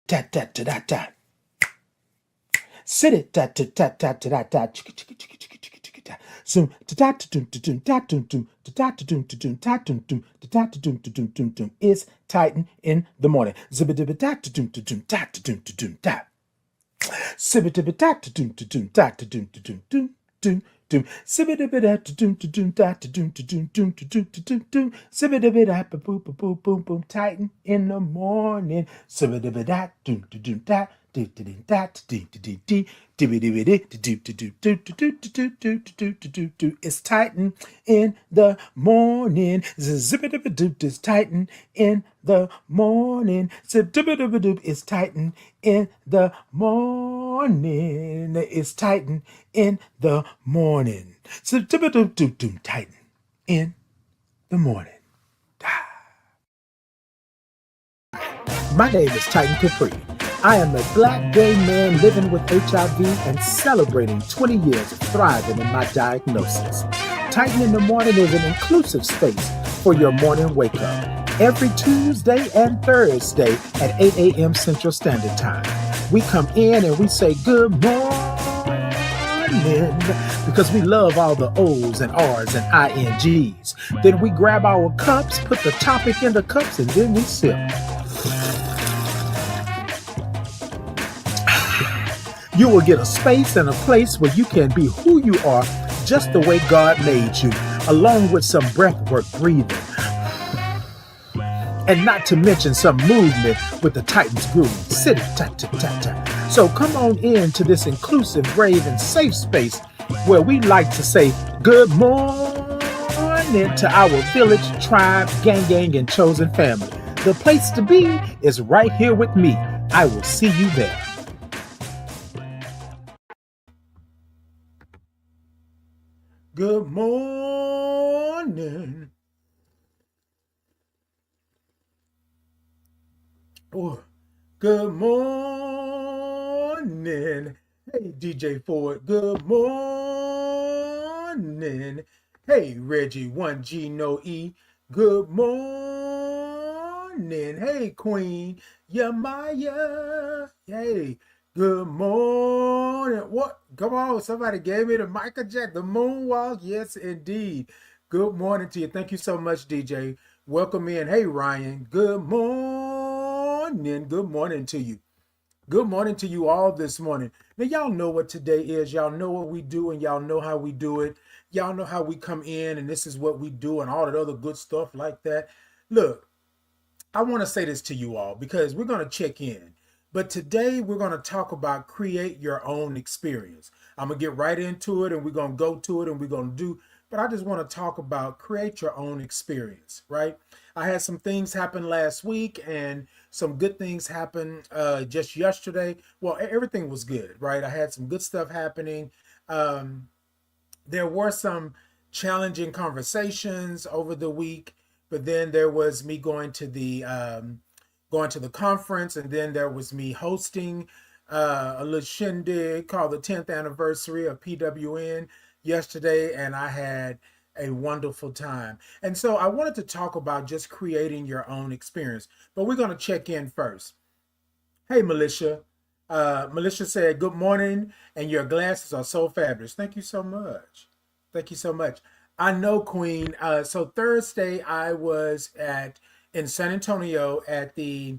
ta ta ta ta ta. Sit it ta ta ta ta ta ta chicka chicka chicka chicka chicka chicka ta. Zoom ta ta ta tum ta tum ta tum tum ta ta ta tum ta tum ta tum tum ta ta ta tum ta tum tum tum. It's Titan in the morning. Zibba dibba ta ta tum ta tum ta ta tum ta tum ta. Sibba dibba ta ta tum ta tum ta ta tum ta tum tum tum. Sibba dibba da ta tum ta tum ta ta tum ta tum tum ta tum ta tum tum. Sibba dibba da ba boom boom boom boom boom. Titan in the morning. Sibba dibba da tum ta tum ta. It's Titan in the morning. It's Titan in the morning. It's Titan in the morning. It's Titan in the morning. Titan in the morning. My name is Titan Capri. I am a black gay man living with HIV and celebrating 20 years of thriving in my diagnosis. Titan in the Morning is an inclusive space for your morning wake up. Every Tuesday and Thursday at 8 a.m. Central Standard Time. We come in and we say good morning because we love all the O's and R's and INGs. Then we grab our cups, put the topic in the cups, and then we sip. You will get a space and a place where you can be who you are just the way God made you, along with some breathwork breathing. And not to mention some movement with the Titans groove. Sit it, ta ta ta ta. So come on in to this inclusive, brave, and safe space where we like to say good morning to our village, tribe, gang, and chosen family. The place to be is right here with me. I will see you there. Good morning. Oh, good morning. Hey, DJ Ford. Good morning. Hey, Reggie 1G No E. Good morning. Hey, Queen Yamaya. Hey. Good morning. What? Come on. Somebody gave me the Michael Jackson, the moonwalk. Yes, indeed. Good morning to you. Thank you so much, DJ. Welcome in. Hey, Ryan. Good morning. Good morning to you. Good morning to you all this morning. Now, y'all know what today is. Y'all know what we do, and y'all know how we do it. Y'all know how we come in, and this is what we do, and all that other good stuff like that. Look, I want to say this to you all because we're going to check in. But today we're going to talk about create your own experience. I'm going to get right into it and we're going to go to it and we're going to do, but I just want to talk about create your own experience, right? I had some things happen last week and some good things happen just yesterday. Well, everything was good, right? I had some good stuff happening. There were some challenging conversations over the week, but then there was me going to the conference, and then there was me hosting a little shindig called the 10th anniversary of PWN yesterday, and I had a wonderful time. And so I wanted to talk about just creating your own experience, but we're going to check in first. Hey, Militia. Militia said, good morning, and your glasses are so fabulous. Thank you so much. Thank you so much. I know, Queen. So Thursday I was in San Antonio at the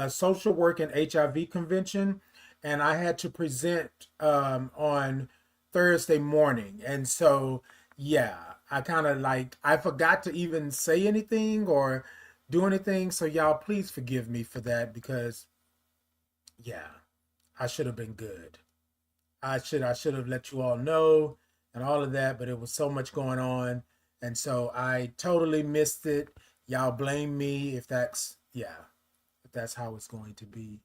Social Work and HIV Convention, and I had to present on Thursday morning. And so, yeah, I kind of I forgot to even say anything or do anything. So y'all, please forgive me for that because, yeah, I should have been good. I should have let you all know and all of that, but it was so much going on. And so I totally missed it. Y'all blame me if that's how it's going to be.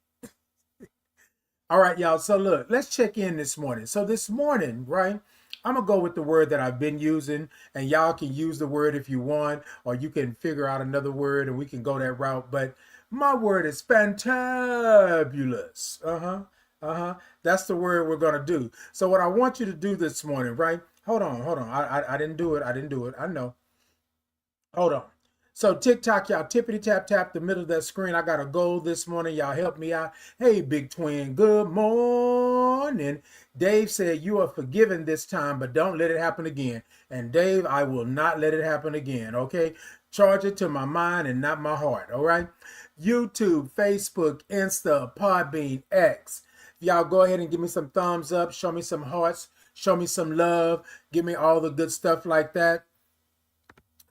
All right, y'all. So look, let's check in this morning. So this morning, right, I'm going to go with the word that I've been using, and y'all can use the word if you want, or you can figure out another word and we can go that route. But my word is fantabulous. That's the word we're going to do. So what I want you to do this morning, right? Hold on. I didn't do it. I know. Hold on. So TikTok, y'all tippity tap tap the middle of that screen. I got a goal this morning. Y'all help me out. Hey, Big Twin, good morning. Dave said you are forgiven this time, but don't let it happen again. And Dave, I will not let it happen again. Okay, charge it to my mind and not my heart. All right. YouTube, Facebook, Insta, Podbean, X. Y'all go ahead and give me some thumbs up. Show me some hearts. Show me some love. Give me all the good stuff like that.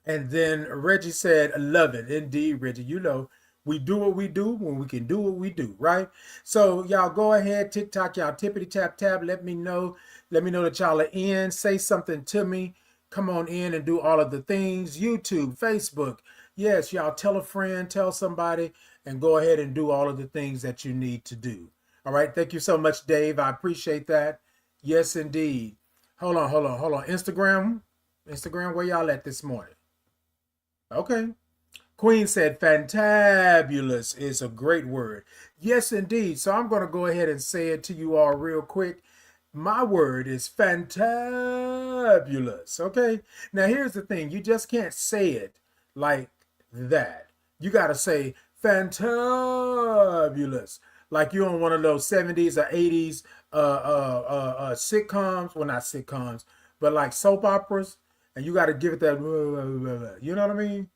And then Reggie said, I love it. Indeed, Reggie. You know, we do what we do when we can do what we do, right? So y'all go ahead, TikTok, y'all tippity tap tap. Let me know. Let me know that y'all are in. Say something to me. Come on in and do all of the things. YouTube, Facebook. Yes, y'all tell a friend, tell somebody, and go ahead and do all of the things that you need to do. All right. Thank you so much, Dave. I appreciate that. Yes, indeed. Hold on. Instagram, where y'all at this morning? Okay. Queen said fantabulous is a great word. Yes, indeed. So I'm going to go ahead and say it to you all real quick. My word is fantabulous. Okay. Now, here's the thing. You just can't say it like that. You got to say fantabulous. Like you're on one of those 70s or 80s sitcoms. Well, not sitcoms, but like soap operas. And you got to give it that, you know what I mean?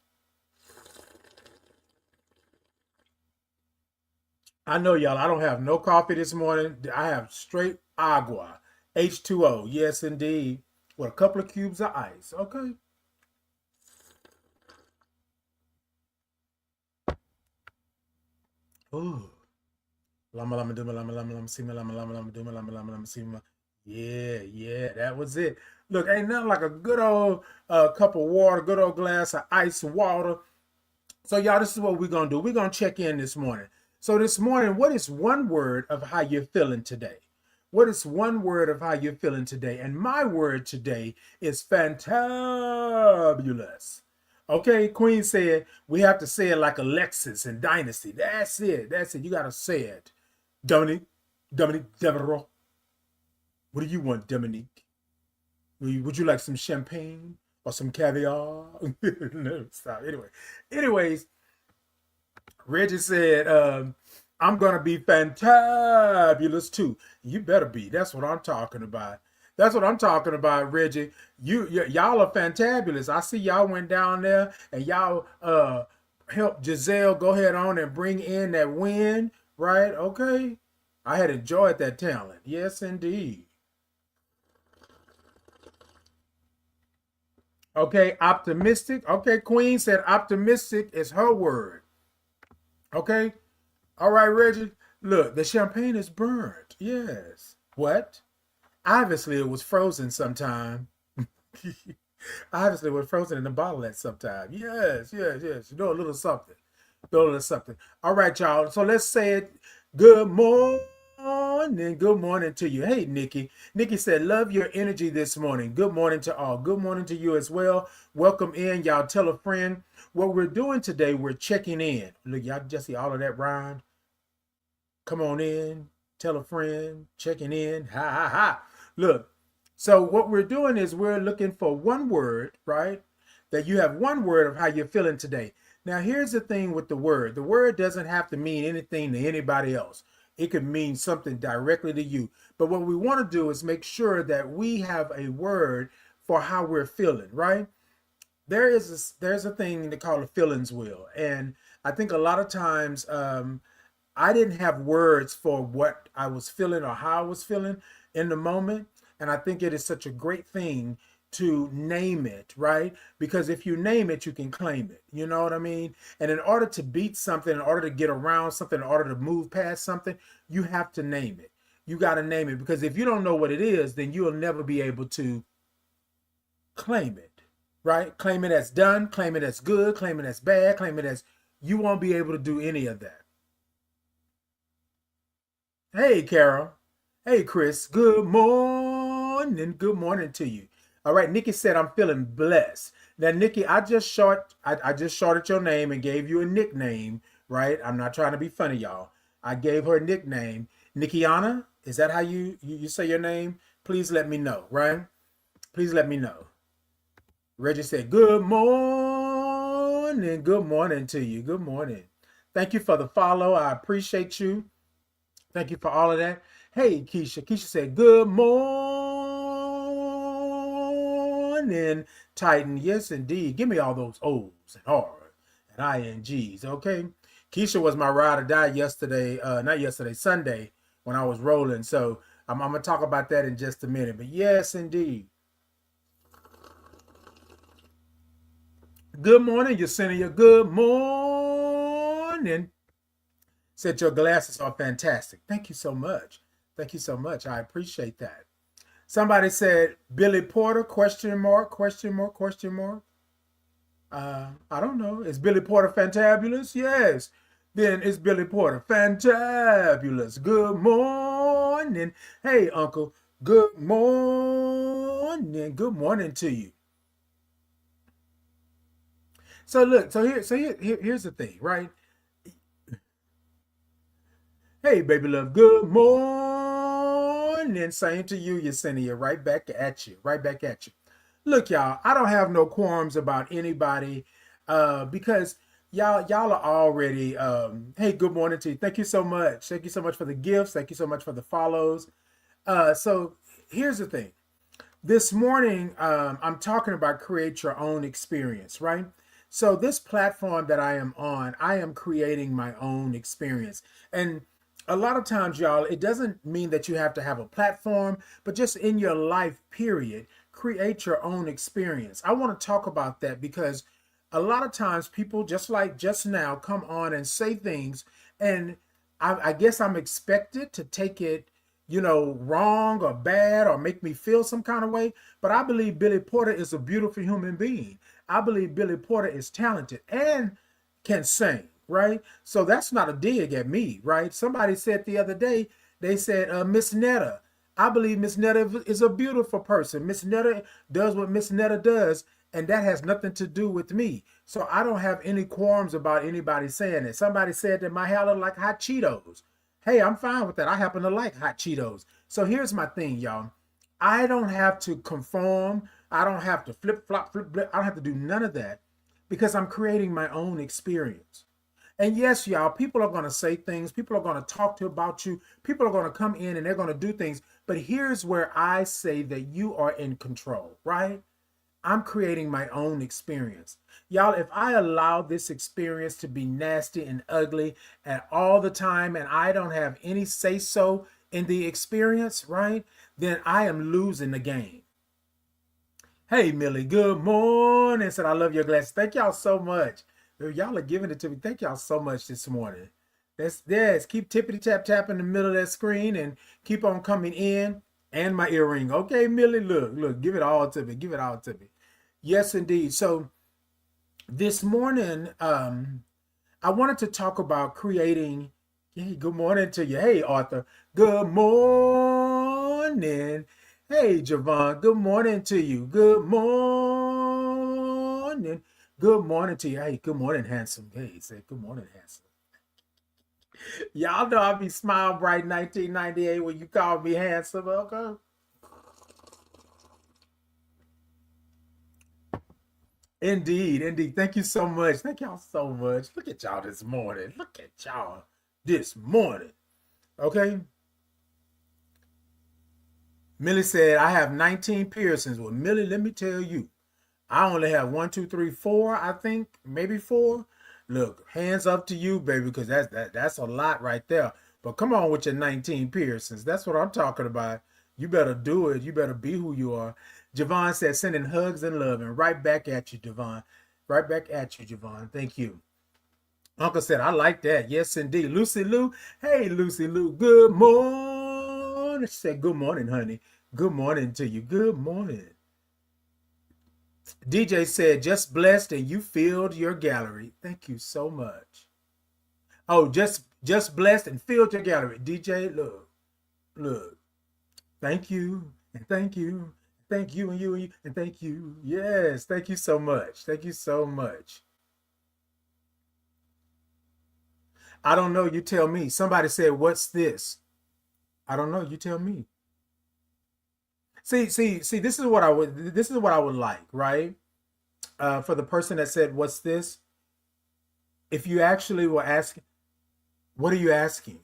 I know y'all, I don't have no coffee this morning. I have straight agua, H2O. Yes, indeed. With a couple of cubes of ice. Okay. Ooh. Lama lama duma lama lama lama sima lama lama lama duma lama lama lama sima. Yeah, yeah, that was it. Look, ain't nothing like a good old cup of water, good old glass of ice water. So y'all, this is what we're gonna do. We're gonna check in this morning. So this morning, what is one word of how you're feeling today? What is one word of how you're feeling today? And my word today is fantabulous. Okay, Queen said we have to say it like Alexis and Dynasty. That's it. That's it. You gotta say it. Dominique Devereaux. What do you want, Dominique? Would you like some champagne or some caviar? No, stop. Anyways, Reggie said, I'm gonna be fantabulous too. You better be. That's what I'm talking about. That's what I'm talking about, Reggie. Y'all are fantabulous. I see y'all went down there and y'all helped Giselle go ahead on and bring in that win, right? Okay. I had enjoyed that talent. Yes, indeed. Okay, optimistic. Okay, Queen said optimistic is her word. Okay. All right, Reggie. Look, the champagne is burnt. Yes. What? Obviously, it was frozen sometime. Obviously, it was frozen in the bottle at some time. Yes, yes, yes. You know, a little something. Do a little something. All right, y'all. So let's say it. Good morning. Good morning to you. Hey, Nikki. Nikki said, love your energy this morning. Good morning to all. Good morning to you as well. Welcome in. Y'all tell a friend. What we're doing today, we're checking in. Look, y'all just see all of that rhyme. Come on in. Tell a friend. Checking in. Ha, ha, ha. Look, so what we're doing is we're looking for one word, right? That you have one word of how you're feeling today. Now, here's the thing with the word. The word doesn't have to mean anything to anybody else. It could mean something directly to you. But what we want to do is make sure that we have a word for how we're feeling, right? There's a thing they call a feelings wheel. And I think a lot of times I didn't have words for what I was feeling or how I was feeling in the moment. And I think it is such a great thing to name it, right? Because if you name it, you can claim it. You know what I mean? And in order to beat something, in order to get around something, in order to move past something, you have to name it. You got to name it because if you don't know what it is, then you'll never be able to claim it, right? Claim it as done, claim it as good, claim it as bad, claim it as you won't be able to do any of that. Hey, Carol. Hey, Chris. Good morning. Good morning to you. All right, Nikki said I'm feeling blessed. Now, Nikki, I just shorted your name and gave you a nickname, right? I'm not trying to be funny, y'all. I gave her a nickname. Nikkiana, is that how you say your name? Please let me know, right? Please let me know. Reggie said, good morning. morning. Good morning to you. Good morning. Thank you for the follow. I appreciate you. Thank you for all of that. Hey, Keisha. Keisha said, good morning, Titan. Yes, indeed. Give me all those O's and R's and INGs, okay? Keisha was my ride or die yesterday, not yesterday, Sunday, when I was rolling. So I'm going to talk about that in just a minute. But yes, indeed. Good morning, Yesenia. Good morning. Said your glasses are fantastic. Thank you so much. Thank you so much. I appreciate that. Somebody said Billy Porter, question mark, question mark, question mark. I don't know. Is Billy Porter fantabulous? Yes. Then it's Billy Porter. Fantabulous. Good morning. Hey, Uncle. Good morning. Good morning to you. So look, here's the thing, right? Hey, baby love. Good morning. Same to you, Yesenia. Right back at you. Right back at you. Look, y'all, I don't have no qualms about anybody because y'all are already hey, good morning to you. Thank you so much. Thank you so much for the gifts. Thank you so much for the follows. So here's the thing. This morning, I'm talking about create your own experience, right? So this platform that I am on, I am creating my own experience. And a lot of times, y'all, it doesn't mean that you have to have a platform, but just in your life, period, create your own experience. I want to talk about that because a lot of times people, just like just now, come on and say things, and I guess I'm expected to take it, wrong or bad or make me feel some kind of way. But I believe Billy Porter is a beautiful human being. I believe Billy Porter is talented and can sing, right? So that's not a dig at me, right? Somebody said the other day, they said, Miss Netta. I believe Miss Netta is a beautiful person. Miss Netta does what Miss Netta does, and that has nothing to do with me. So I don't have any qualms about anybody saying it. Somebody said that my hair looked like hot Cheetos. Hey, I'm fine with that. I happen to like hot Cheetos. So here's my thing, y'all. I don't have to conform. I don't have to flip, flop, flip, flip. I don't have to do none of that because I'm creating my own experience. And yes, y'all, people are going to say things. People are going to talk to about you. People are going to come in and they're going to do things. But here's where I say that you are in control, right? I'm creating my own experience. Y'all, if I allow this experience to be nasty and ugly and all the time and I don't have any say so in the experience, right? Then I am losing the game. Hey, Millie, good morning. Said I love your glasses. Thank y'all so much. Y'all are giving it to me. Thank y'all so much this morning. That's yes. Keep tippity tap tap in the middle of that screen and keep on coming in. And my earring. Okay, Millie, look, give it all to me. Give it all to me. Yes, indeed. So this morning, I wanted to talk about creating. Hey, good morning to you. Hey, Arthur. Good morning. Hey, Javon. Good morning to you. Good morning. Good morning to you. Hey, good morning, handsome. Hey, say good morning, handsome. Y'all know I be Smile Bright 1998 when you call me handsome, okay? Indeed, indeed. Thank you so much. Thank y'all so much. Look at y'all this morning. Look at y'all this morning. Okay. Millie said, I have 19 piercings. Well, Millie, let me tell you, I only have one, two, three, four, I think, maybe four. Look, hands up to you, baby, because that's a lot right there. But come on with your 19 piercings. That's what I'm talking about. You better do it. You better be who you are. Javon said, sending hugs and love. And right back at you, Javon. Right back at you, Javon. Thank you. Uncle said, I like that. Yes, indeed. Lucy Lou. Hey, Lucy Lou. Good morning. She said, good morning, honey. Good morning to you. Good morning. DJ said, just blessed and you filled your gallery. Thank you so much. Oh, just blessed and filled your gallery. DJ, look. Thank you and thank you. Thank you and you and you and thank you. Yes, thank you so much. Thank you so much. I don't know. You tell me. Somebody said, what's this? I don't know. You tell me. See, this is what I would like, right? For the person that said, what's this? If you actually were asking, what are you asking?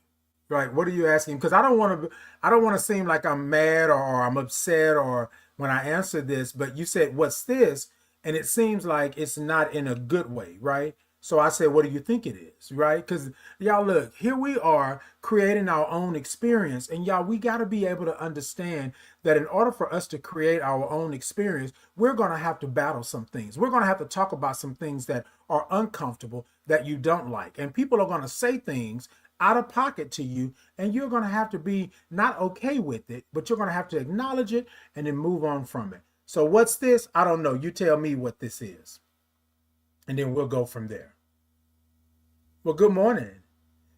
Right? What are you asking? Because I don't want to seem like I'm mad or I'm upset or when I answer this, but you said, what's this? And it seems like it's not in a good way, right? So I said, what do you think it is? Right? Because y'all look, here we are creating our own experience. And y'all, we got to be able to understand that in order for us to create our own experience, we're going to have to battle some things. We're going to have to talk about some things that are uncomfortable that you don't like. And people are going to say things out of pocket to you, and you're going to have to be not okay with it, but you're going to have to acknowledge it and then move on from it. So what's this? I don't know. You tell me what this is, and then we'll go from there. Well, good morning.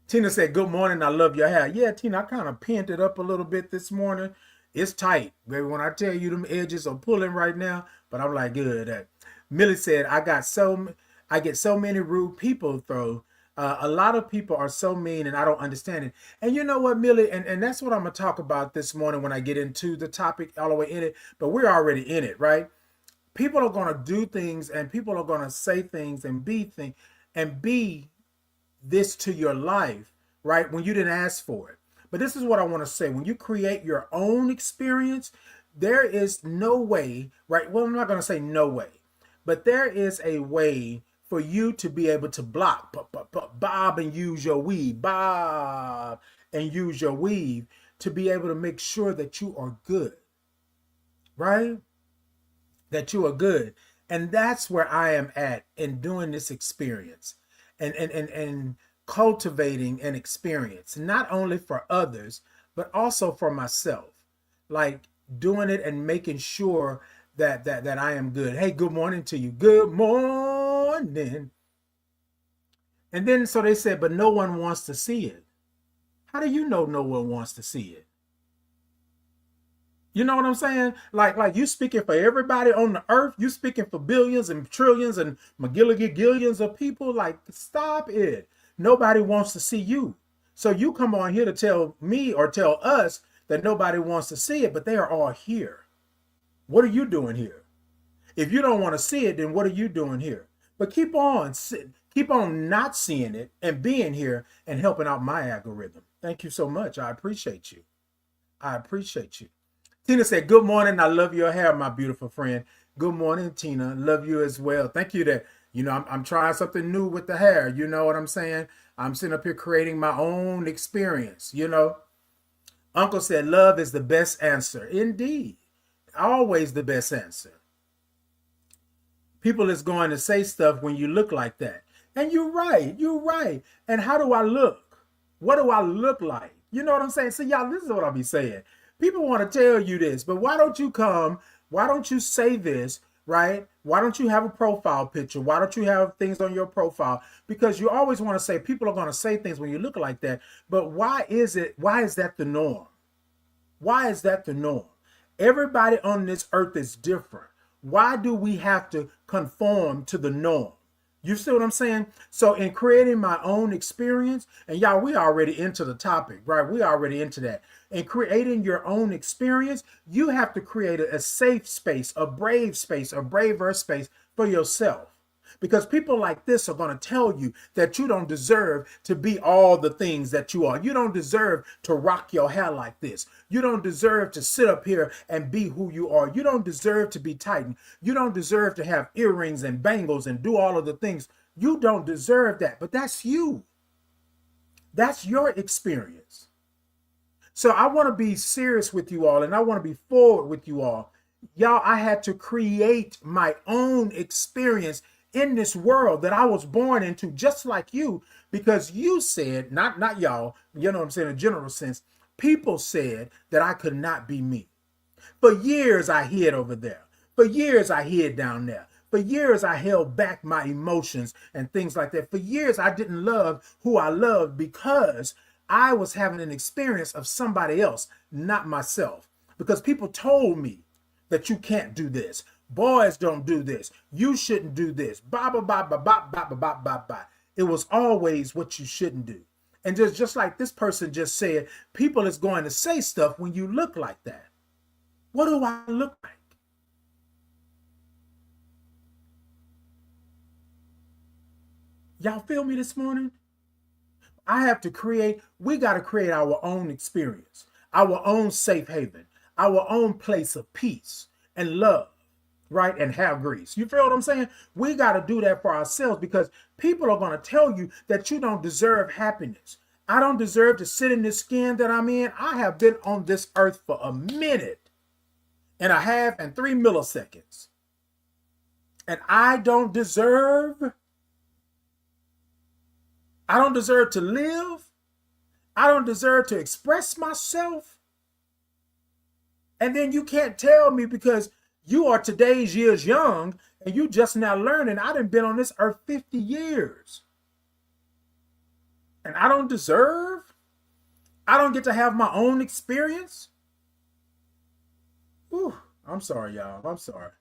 Tina said, good morning. I love your hair. Yeah, Tina, I kind of pinned it up a little bit this morning. It's tight, baby. When I tell you them edges are pulling right now, but I'm like, good. Millie said, I get so many rude people through. A lot of people are so mean and I don't understand it. And you know what, Millie? And that's what I'm going to talk about this morning when I get into the topic all the way in it. But we're already in it, right? People are going to do things and people are going to say things and be this to your life, right? When you didn't ask for it. But this is what I want to say. When you create your own experience, there is no way, right? Well, I'm not going to say no way, but there is a way for you to be able to block, bob and use your weave, bob and use your weave to be able to make sure that you are good, right? That you are good. And that's where I am at in doing this experience and cultivating an experience, not only for others, but also for myself. Like doing it and making sure that I am good. Hey, good morning to you. Good morning. And then so they said, but no one wants to see it. How do you know no one wants to see it? You know what I'm saying? Like you speaking for everybody on the earth. You speaking for billions and trillions and McGilligillions of people. Like, stop it. Nobody wants to see you. So you come on here to tell me or tell us that nobody wants to see it, but they are all here. What are you doing here? If you don't want to see it, then what are you doing here? But keep on not seeing it and being here and helping out my algorithm. Thank you so much. I appreciate you. I appreciate you. Tina said, good morning. I love your hair, my beautiful friend. Good morning, Tina. Love you as well. Thank you that, I'm trying something new with the hair. You know what I'm saying? I'm sitting up here creating my own experience. Uncle said, love is the best answer. Indeed. Always the best answer. People is going to say stuff when you look like that. And you're right. You're right. And how do I look? What do I look like? You know what I'm saying? See, y'all, this is what I'll be saying. People want to tell you this, but why don't you come? Why don't you say this, right? Why don't you have a profile picture? Why don't you have things on your profile? Because you always want to say people are going to say things when you look like that. But why is that the norm? Why is that the norm? Everybody on this earth is different. Why do we have to conform to the norm? You see what I'm saying? So in creating my own experience, and y'all, we already into the topic, right? We already into that. In creating your own experience, you have to create a safe space, a braver space for yourself. Because people like this are going to tell you that you don't deserve to be all the things that you are. You don't deserve to rock your hair like this. You don't deserve to sit up here and be who you are. You don't deserve to be tightened. You don't deserve to have earrings and bangles and do all of the things. You don't deserve that. But that's you. That's your experience. So I want to be serious with you all, and I want to be forward with you all. Y'all, I had to create my own experience in this world that I was born into, just like you, because you said, not y'all, you know what I'm saying, in a general sense, people said that I could not be me. For years I hid over there. For years I hid down there. For years I held back my emotions and things like that. For years I didn't love who I loved because I was having an experience of somebody else, not myself. Because people told me that you can't do this. Boys don't do this. You shouldn't do this. Ba ba ba ba ba ba ba ba ba ba. It was always what you shouldn't do. And just like this person just said, people is going to say stuff when you look like that. What do I look like? Y'all feel me this morning? We got to create our own experience, our own safe haven, our own place of peace and love, right? And have grace. You feel what I'm saying? We got to do that for ourselves because people are going to tell you that you don't deserve happiness. I don't deserve to sit in this skin that I'm in. I have been on this earth for a minute and a half and 3 milliseconds. And I don't deserve to live. I don't deserve to express myself. And then you can't tell me because you are today's years young and you just now learning. I done been on this earth 50 years. And I don't get to have my own experience. Whew, I'm sorry, y'all. I'm sorry.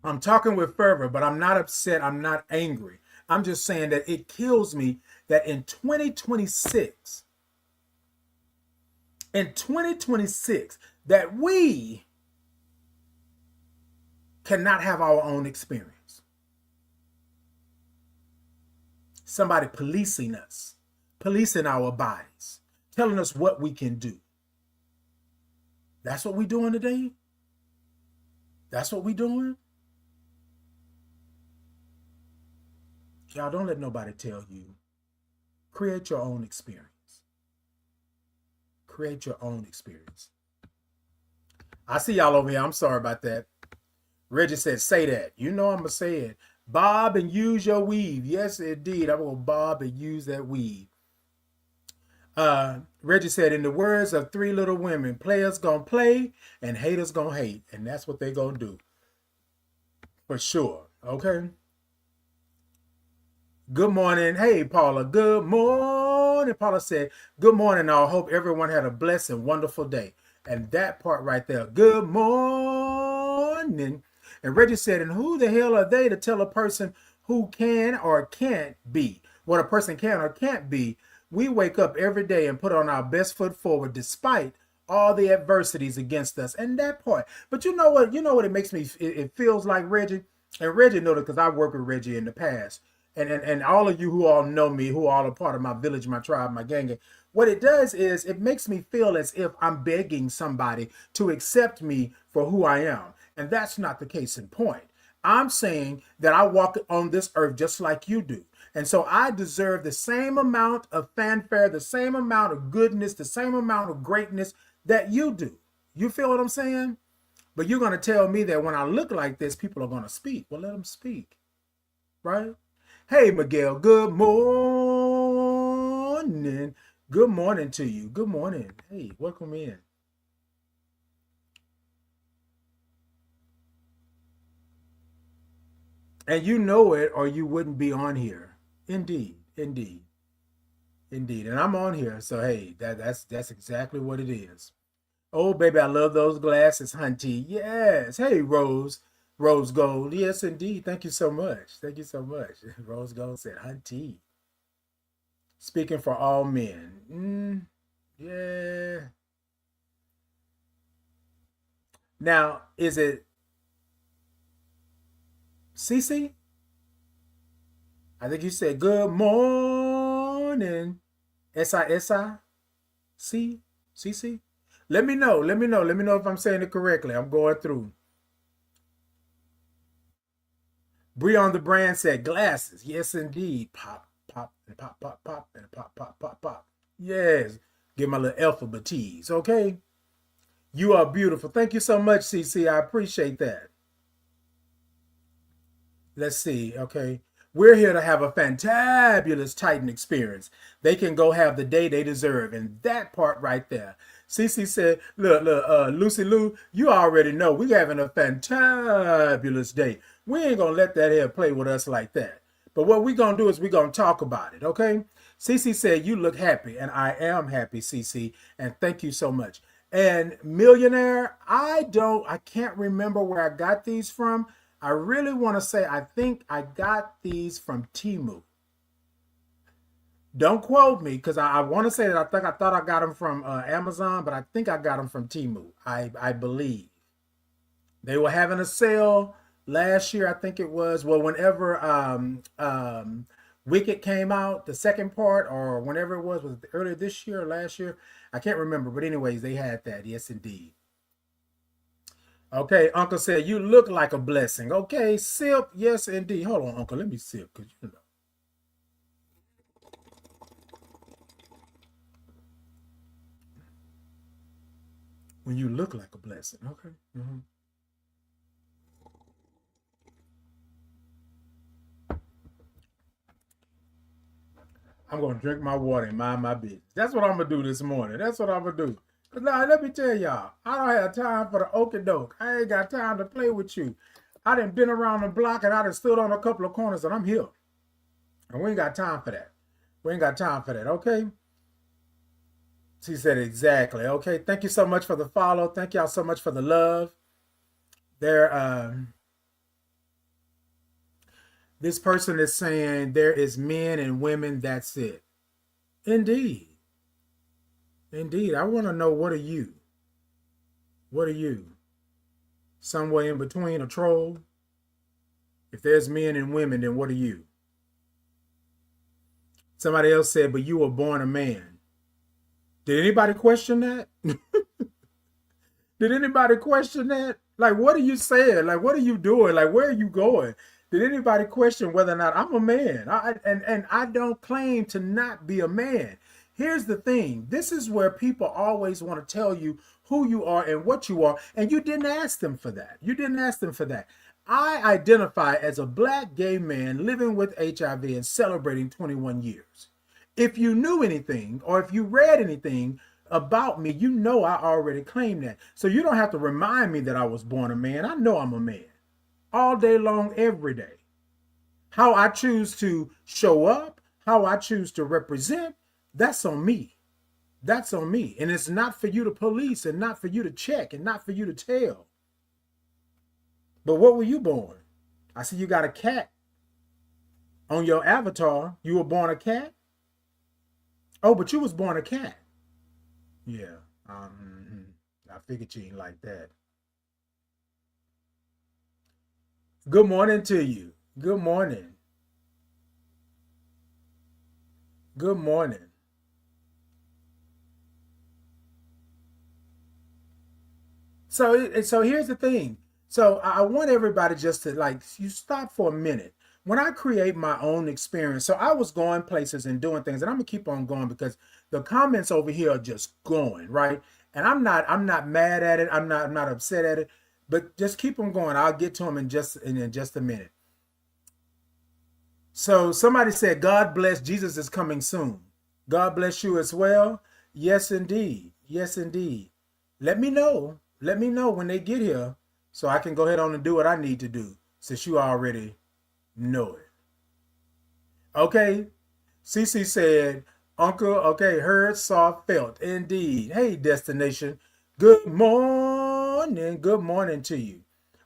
I'm talking with fervor, but I'm not upset. I'm not angry. I'm just saying that it kills me that in 2026, that we cannot have our own experience. Somebody policing us, policing our bodies, telling us what we can do. That's what we're doing today? That's what we're doing? Y'all don't let nobody tell you. Create your own experience. Create your own experience. I see y'all over here. I'm sorry about that. Reggie said, say that. You know I'm going to say it. Bob and use your weave. Yes, indeed. I'm going to bob and use that weave. Reggie said, in the words of Three Little Women, players going to play and haters going to hate. And that's what they going to do. For sure. Okay. Good morning. Hey, Paula. Good morning. Paula said, good morning, all. Hope everyone had a blessed and wonderful day. And that part right there, good morning. And Reggie said, and who the hell are they to tell a person who can or can't be? What a person can or can't be. We wake up every day and put on our best foot forward despite all the adversities against us. And that part. But you know what? You know what it makes me, it feels like, Reggie? And Reggie knows it because I've worked with Reggie in the past. And all of you who all know me, who all are part of my village, my tribe, my gang, what it does is it makes me feel as if I'm begging somebody to accept me for who I am. And that's not the case in point. I'm saying that I walk on this earth just like you do. And so I deserve the same amount of fanfare, the same amount of goodness, the same amount of greatness that you do. You feel what I'm saying? But you're going to tell me that when I look like this, people are going to speak. Well, let them speak. Right? Hey, Miguel, good morning. Good morning to you. Good morning. Hey, welcome in. And you know it or you wouldn't be on here. Indeed, indeed, indeed. And I'm on here. So, hey, that's exactly what it is. Oh, baby, I love those glasses, Hunty. Yes. Hey, Rose Gold. Yes, indeed. Thank you so much. Thank you so much. Rose Gold said, Hunty. Speaking for all men. Yeah. Now, is it Cece? I think you said good morning. S-I-S-I? C? Cece? Let me know. Let me know. Let me know if I'm saying it correctly. I'm going through. Bree on the brand said glasses. Yes, indeed. Pop, pop, and pop, pop, pop, and pop, pop, pop, pop. Yes. Give my little alphabet tease, okay? You are beautiful. Thank you so much, CC. I appreciate that. Let's see, okay? We're here to have a fantabulous Titan experience. They can go have the day they deserve. And that part right there. Cece said, look, Lucy Lou, you already know we're having a fantabulous day. We ain't going to let that here play with us like that. But what we're going to do is we're going to talk about it, okay? Cece said, you look happy. And I am happy, Cece. And thank you so much. And Millionaire, I can't remember where I got these from. I really want to say, I think I got these from Temu. Don't quote me, because I want to say that I thought I got them from Amazon, but I think I got them from Temu. I believe. They were having a sale last year, I think it was. Well, whenever Wicked came out, the second part, or whenever it was it earlier this year or last year? I can't remember. But anyways, they had that. Yes, indeed. Okay, Uncle said, you look like a blessing. Okay, sip. Yes, indeed. Hold on, Uncle. Let me sip because you know. When you look like a blessing. Okay. I'm gonna drink my water and mind my business. That's what I'm gonna do this morning. That's what I'm gonna do. Cause now let me tell y'all, I don't have time for the okie doke. I ain't got time to play with you. I done been around the block and I done stood on a couple of corners and I'm here. And we ain't got time for that. We ain't got time for that, okay? She said exactly. Okay. Thank you so much for the follow. Thank y'all so much for the love. There, this person is saying there is men and women, that's it. Indeed. Indeed. I want to know, what are you? What are you? Somewhere in between, a troll? If there's men and women, then what are you? Somebody else said, but you were born a man. Did anybody question that? Did anybody question that? Like, what are you saying? Like, what are you doing? Like, where are you going? Did anybody question whether or not I'm a man? And I don't claim to not be a man. Here's the thing. This is where people always want to tell you who you are and what you are, and you didn't ask them for that. You didn't ask them for that. I identify as a black gay man living with HIV and celebrating 21 years. If you knew anything or if you read anything about me, you know I already claimed that. So you don't have to remind me that I was born a man. I know I'm a man all day long, every day. How I choose to show up, how I choose to represent, that's on me. That's on me. And it's not for you to police and not for you to check and not for you to tell. But what were you born? I see you got a cat on your avatar. You were born a cat? Oh, but you was born a cat. Yeah. I figured you ain't like that. Good morning to you. Good morning. Good morning. So here's the thing. So I want everybody just to, like, you stop for a minute. When I create my own experience, so I was going places and doing things, and I'm gonna keep on going because the comments over here are just going, right? And I'm not mad at it. I'm not upset at it. But just keep them going. I'll get to them in just a minute. So somebody said, God bless, Jesus is coming soon. God bless you as well. Yes, indeed. Yes, indeed. Let me know. Let me know when they get here so I can go ahead on and do what I need to do since you already know it. Okay. Cece said, Uncle, okay, heard, saw, felt. Indeed. Hey, destination. Good morning. Good morning to you.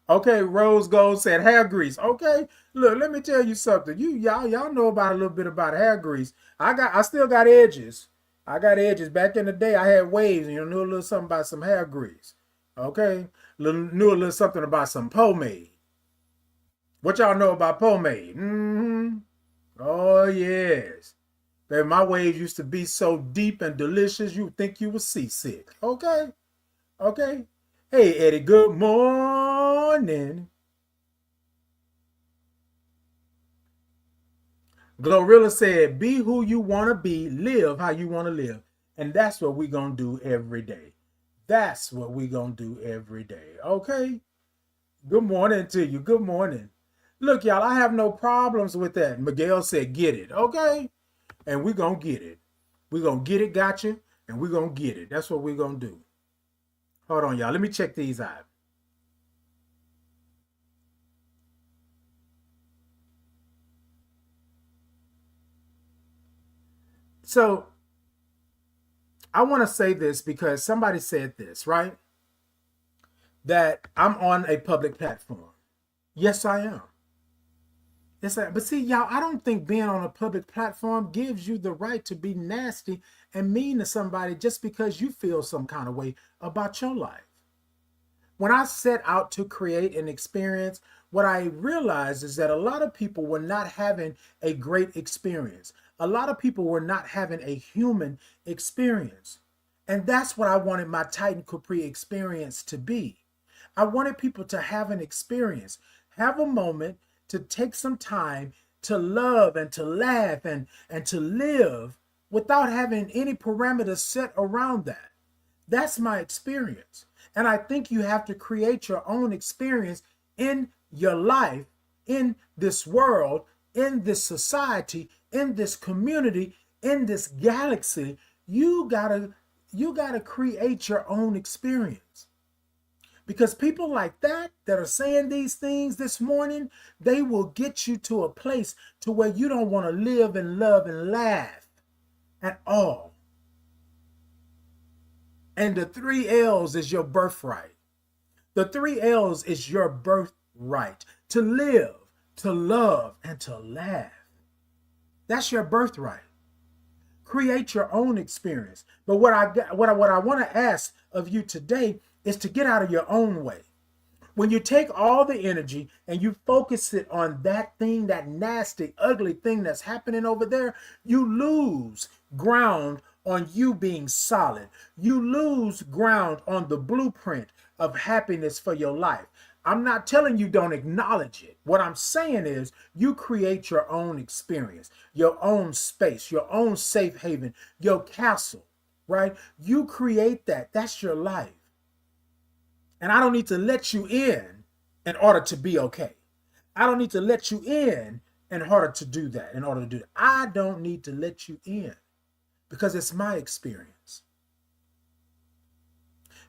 Okay, Rose Gold said hair grease. Okay, look, let me tell you something. Y'all know about a little bit about hair grease. I still got edges. I got edges. Back in the day, I had waves, and you knew a little something about some hair grease. Okay, knew a little something about some pomade. What y'all know about pomade? Oh yes. Baby, my waves used to be so deep and delicious, you would think you were seasick. Okay, okay. Hey, Eddie, good morning. Glorilla said, be who you want to be, live how you want to live. And that's what we're going to do every day. That's what we're going to do every day. Okay? Good morning to you. Good morning. Look, y'all, I have no problems with that. Miguel said, get it. Okay? And we're going to get it. We're going to get it, gotcha, and we're going to get it. That's what we're going to do. Hold on, y'all. Let me check these out. So I want to say this because somebody said this, right? That I'm on a public platform. Yes, I am. Yes, I am. But see, y'all, I don't think being on a public platform gives you the right to be nasty and mean to somebody just because you feel some kind of way about your life. When I set out to create an experience, what I realized is that a lot of people were not having a great experience. A lot of people were not having a human experience. And that's what I wanted my Titan Capri experience to be. I wanted people to have an experience, have a moment to take some time to love and to laugh and to live without having any parameters set around that. That's my experience. And I think you have to create your own experience in your life, in this world, in this society, in this community, in this galaxy. You gotta create your own experience. Because people like that are saying these things this morning, they will get you to a place to where you don't want to live and love and laugh at all. And the 3 L's is your birthright. The 3 L's is your birthright. To live, to love, and to laugh. That's your birthright. Create your own experience. But what I want to ask of you today is to get out of your own way. When you take all the energy and you focus it on that thing, that nasty, ugly thing that's happening over there, you lose ground on you being solid. You lose ground on the blueprint of happiness for your life. I'm not telling you don't acknowledge it. What I'm saying is you create your own experience, your own space, your own safe haven, your castle, right? You create that. That's your life. And I don't need to let you in order to be okay. I don't need to let you in order to do that, I don't need to let you in because it's my experience.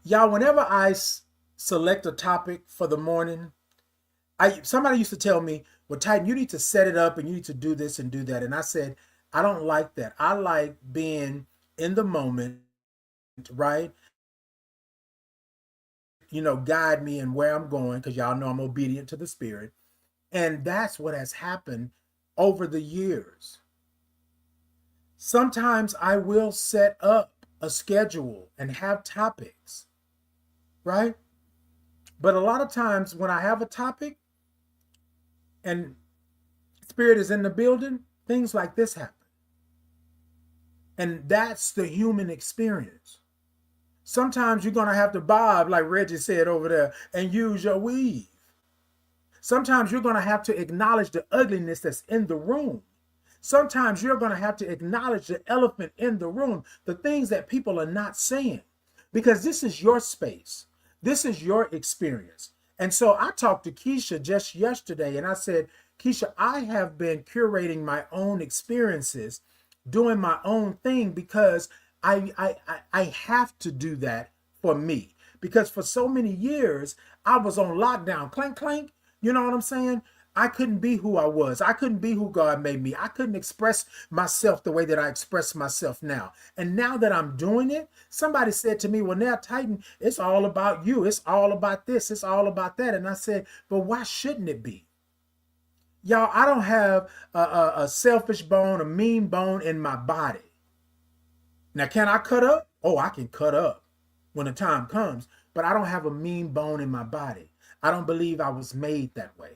Y'all, whenever I select a topic for the morning, somebody used to tell me, well, Titan, you need to set it up and you need to do this and do that. And I said, I don't like that. I like being in the moment, right? Guide me in where I'm going, because y'all know I'm obedient to the Spirit. And that's what has happened over the years. Sometimes I will set up a schedule and have topics, right? But a lot of times when I have a topic and Spirit is in the building, things like this happen. And that's the human experience. Sometimes you're going to have to bob, like Reggie said over there, and use your weave. Sometimes you're going to have to acknowledge the ugliness that's in the room. Sometimes you're going to have to acknowledge the elephant in the room, the things that people are not saying, because this is your space. This is your experience. And so I talked to Keisha just yesterday and I said, Keisha, I have been curating my own experiences, doing my own thing, because I have to do that for me, because for so many years I was on lockdown, clank, clank. You know what I'm saying? I couldn't be who I was. I couldn't be who God made me. I couldn't express myself the way that I express myself now. And now that I'm doing it, somebody said to me, well, now, Titan, it's all about you. It's all about this. It's all about that. And I said, but why shouldn't it be? Y'all, I don't have a selfish bone, a mean bone in my body. Now, can I cut up? Oh, I can cut up when the time comes, but I don't have a mean bone in my body. I don't believe I was made that way.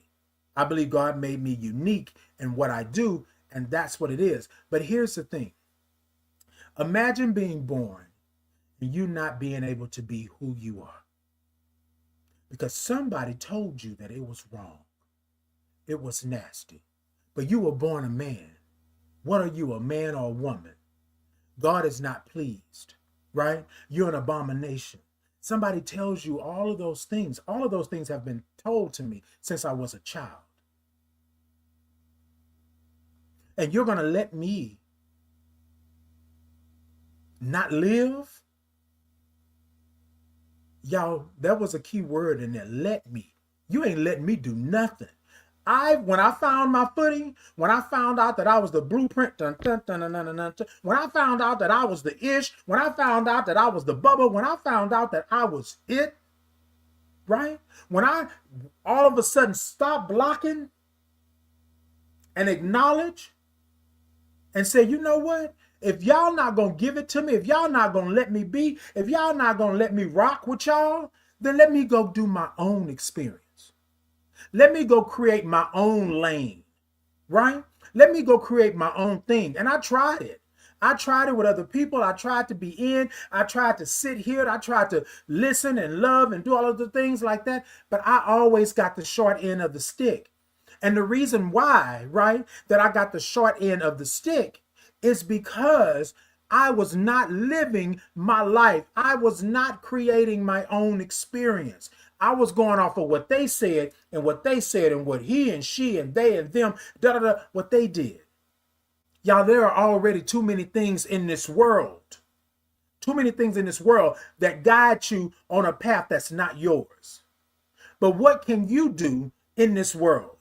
I believe God made me unique in what I do, and that's what it is. But here's the thing. Imagine being born and you not being able to be who you are, because somebody told you that it was wrong. It was nasty. But you were born a man. What are you, a man or a woman? God is not pleased, right? You're an abomination. Somebody tells you all of those things. All of those things have been told to me since I was a child. And you're going to let me not live? Y'all, that was a key word in there. Let me. You ain't letting me do nothing. When I found my footing, when I found out that I was the blueprint, when I found out that I was the ish, when I found out that I was the bubble, when I found out that I was it, right? When I all of a sudden stopped blocking and acknowledge and say, you know what? If y'all not going to give it to me, if y'all not going to let me be, if y'all not going to let me rock with y'all, then let me go do my own experience. Let me go create my own lane, right? Let me go create my own thing. And I tried it. I tried it with other people. I tried to be in. I tried to sit here. I tried to listen and love and do all of the things like that. But I always got the short end of the stick. And the reason why, right, that I got the short end of the stick is because I was not living my life. I was not creating my own experience. I was going off of what they said and what they said and what he and she and they and them, what they did. Y'all, there are already too many things in this world. Too many things in this world that guide you on a path that's not yours. But what can you do in this world?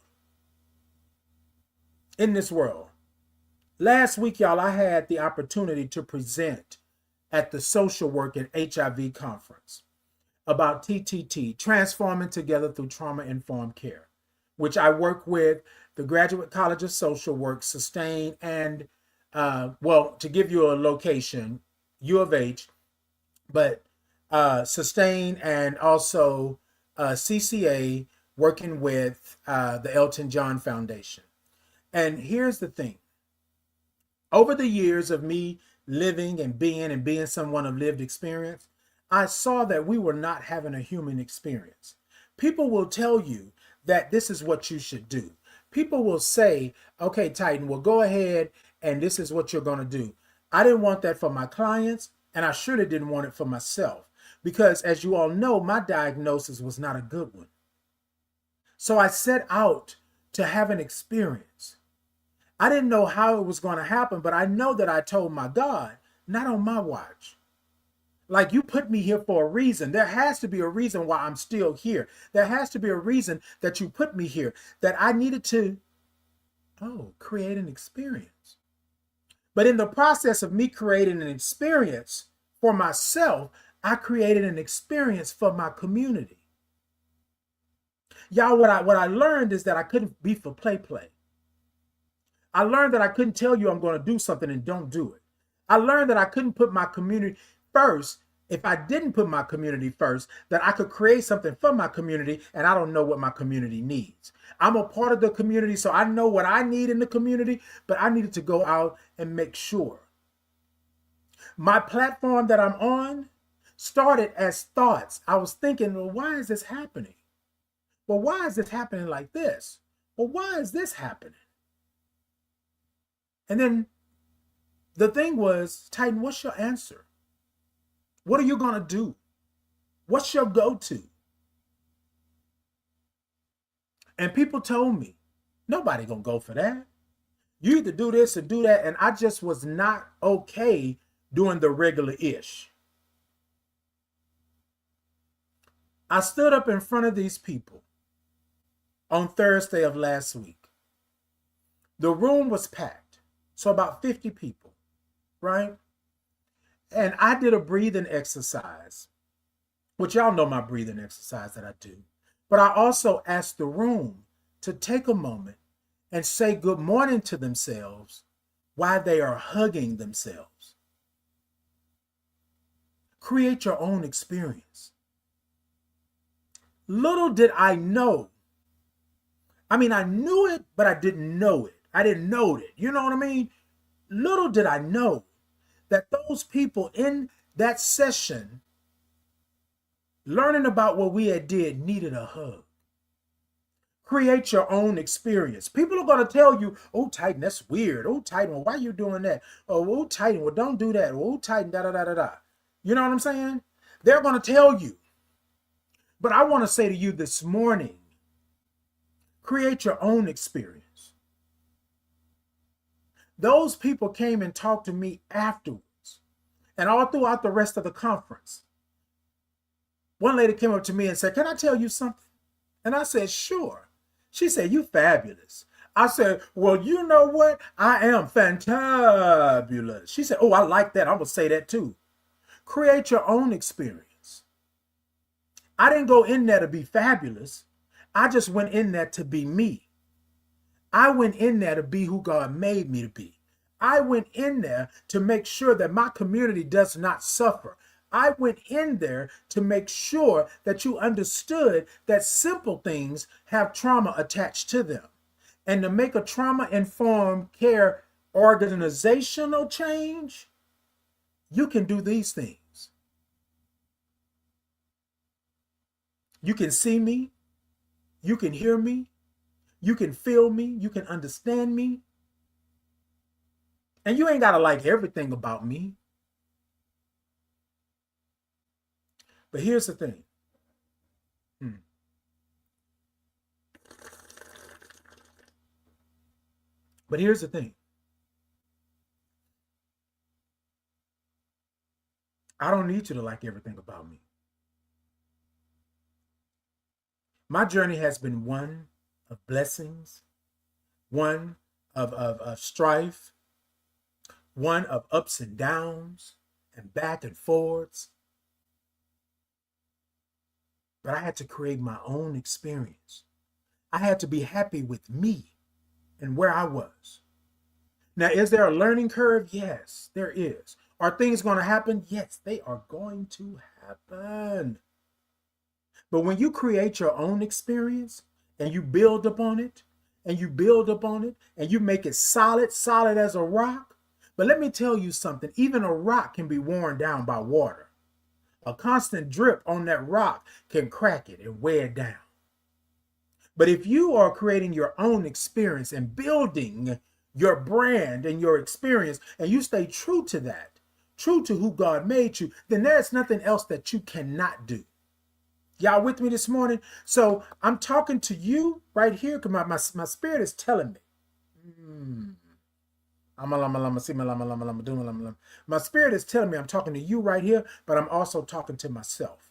In this world. Last week, y'all, I had the opportunity to present at the Social Work and HIV Conference about TTT, Transforming Together Through Trauma-Informed Care, which I work with the Graduate College of Social Work, Sustain, and, to give you a location, U of H, but Sustain and also CCA, working with the Elton John Foundation. And here's the thing. Over the years of me living and being someone of lived experience, I saw that we were not having a human experience. People will tell you that this is what you should do. People will say, okay, Titan, well, go ahead and this is what you're going to do. I didn't want that for my clients, and I surely didn't want it for myself because, as you all know, my diagnosis was not a good one. So I set out to have an experience. I didn't know how it was going to happen, but I know that I told my God, not on my watch. Like, you put me here for a reason. There has to be a reason why I'm still here. There has to be a reason that you put me here, that I needed to, create an experience. But in the process of me creating an experience for myself, I created an experience for my community. Y'all, what I learned is that I couldn't be for play. I learned that I couldn't tell you I'm going to do something and don't do it. I learned that I couldn't put my community first. If I didn't put my community first, that I could create something for my community and I don't know what my community needs. I'm a part of the community, so I know what I need in the community, but I needed to go out and make sure. My platform that I'm on started as thoughts. I was thinking, well, why is this happening? Well, why is this happening like this? Well, why is this happening? And then the thing was, Titan, what's your answer? What are you going to do? What's your go-to? And people told me, nobody going to go for that. You either do this or do that. And I just was not okay doing the regular-ish. I stood up in front of these people on Thursday of last week. The room was packed. So about 50 people, right? And I did a breathing exercise, which y'all know my breathing exercise that I do. But I also asked the room to take a moment and say good morning to themselves while they are hugging themselves. Create your own experience. Little did I know. I mean, I knew it, but I didn't know it. I didn't know it. You know what I mean? Little did I know that those people in that session learning about what we had did needed a hug. Create your own experience. People are going to tell you, oh, Titan, that's weird. Oh, Titan, well, why are you doing that? Oh, Titan, well, don't do that. Oh, Titan, da-da-da-da-da. You know what I'm saying? They're going to tell you. But I want to say to you this morning, create your own experience. Those people came and talked to me afterwards and all throughout the rest of the conference. One lady came up to me and said, can I tell you something? And I said, sure. She said, you fabulous. I said, well, you know what? I am fantabulous. She said, oh, I like that. I'm going to say that too. Create your own experience. I didn't go in there to be fabulous. I just went in there to be me. I went in there to be who God made me to be. I went in there to make sure that my community does not suffer. I went in there to make sure that you understood that simple things have trauma attached to them. And to make a trauma-informed care organizational change, you can do these things. You can see me, you can hear me, you can feel me, you can understand me, and you ain't got to like everything about me. But here's the thing. But here's the thing. I don't need you to like everything about me. My journey has been one of blessings, one of strife, one of ups and downs and back and forwards. But I had to create my own experience. I had to be happy with me and where I was. Now, is there a learning curve? Yes, there is. Are things going to happen? Yes, they are going to happen. But when you create your own experience and you build upon it, and you build upon it, and you make it solid, solid as a rock. But let me tell you something, even a rock can be worn down by water. A constant drip on that rock can crack it and wear it down. But if you are creating your own experience and building your brand and your experience, and you stay true to that, true to who God made you, then there's nothing else that you cannot do. Y'all with me this morning? So I'm talking to you right here because my spirit is telling me. My spirit is telling me I'm talking to you right here, but I'm also talking to myself.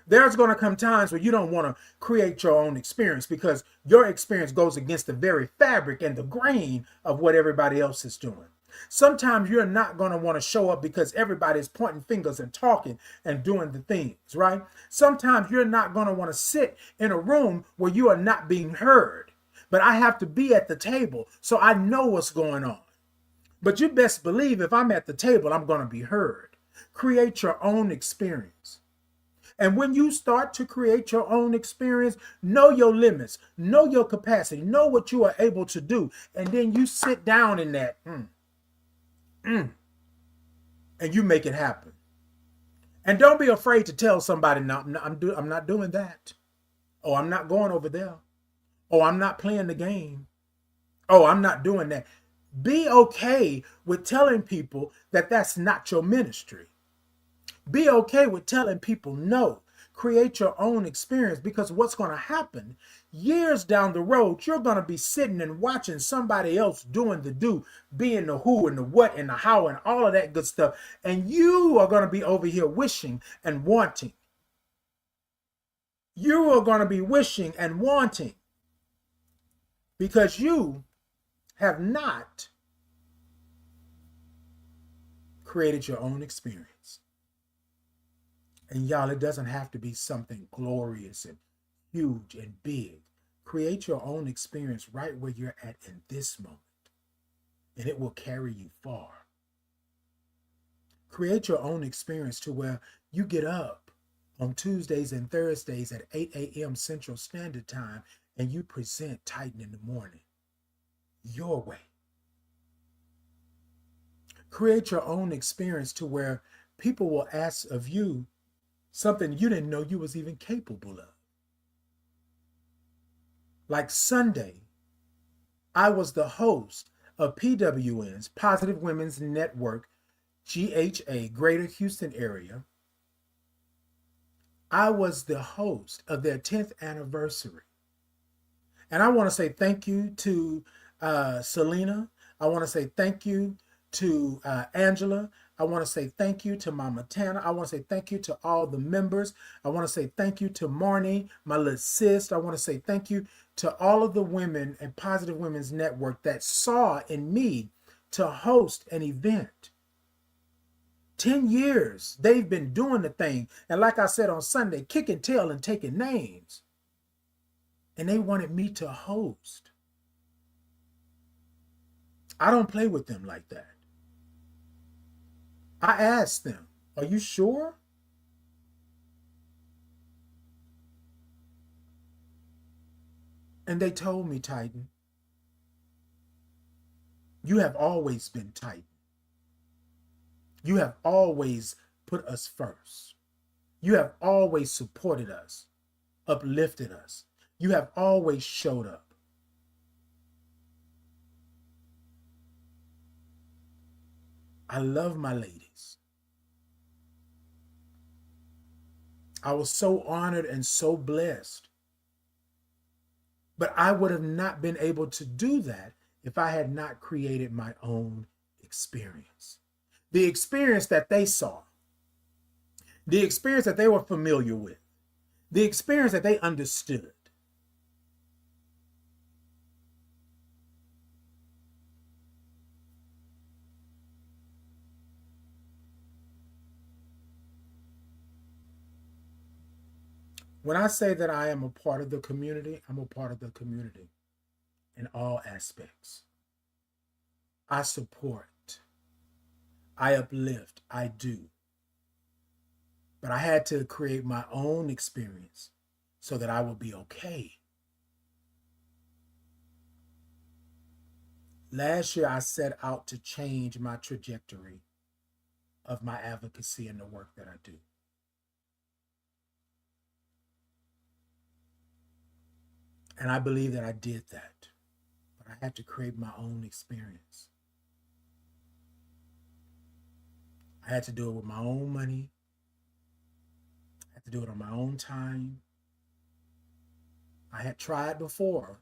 There's going to come times where you don't want to create your own experience because your experience goes against the very fabric and the grain of what everybody else is doing. Sometimes you're not going to want to show up because everybody's pointing fingers and talking and doing the things, right? Sometimes you're not going to want to sit in a room where you are not being heard. But I have to be at the table so I know what's going on. But you best believe if I'm at the table, I'm going to be heard. Create your own experience. And when you start to create your own experience, know your limits, know your capacity, know what you are able to do. And then you sit down in that and you make it happen. And don't be afraid to tell somebody, no, I'm not doing that. Oh, I'm not going over there. Oh, I'm not playing the game. Oh, I'm not doing that. Be okay with telling people that that's not your ministry. Be okay with telling people no. Create your own experience, because what's going to happen years down the road, you're going to be sitting and watching somebody else doing the do, being the who and the what and the how and all of that good stuff. And you are going to be over here wishing and wanting. You are going to be wishing and wanting because you have not created your own experience. And y'all, it doesn't have to be something glorious and huge and big. Create your own experience right where you're at in this moment, and it will carry you far. Create your own experience to where you get up on Tuesdays and Thursdays at 8 a.m. Central Standard Time and you present Titan in the morning your way. Create your own experience to where people will ask of you something you didn't know you was even capable of. Like Sunday, I was the host of PWN's Positive Women's Network, GHA, Greater Houston area. I was the host of their 10th anniversary. And I want to say thank you to Selena. I want to say thank you to Angela. I want to say thank you to Mama Tana. I want to say thank you to all the members. I want to say thank you to Marnie, my little sis. I want to say thank you to all of the women at Positive Women's Network that saw in me to host an event. 10 years they've been doing the thing. And like I said on Sunday, kicking tail and taking names. And they wanted me to host. I don't play with them like that. I asked them, are you sure? And they told me, Titan, you have always been Titan. You have always put us first. You have always supported us, uplifted us. You have always showed up. I love my ladies. I was so honored and so blessed. But I would have not been able to do that if I had not created my own experience. The experience that they saw, the experience that they were familiar with, the experience that they understood. When I say that I am a part of the community, I'm a part of the community in all aspects. I support, I uplift, I do. But I had to create my own experience so that I would be okay. Last year, I set out to change my trajectory of my advocacy and the work that I do. And I believe that I did that. But I had to create my own experience. I had to do it with my own money. I had to do it on my own time. I had tried before,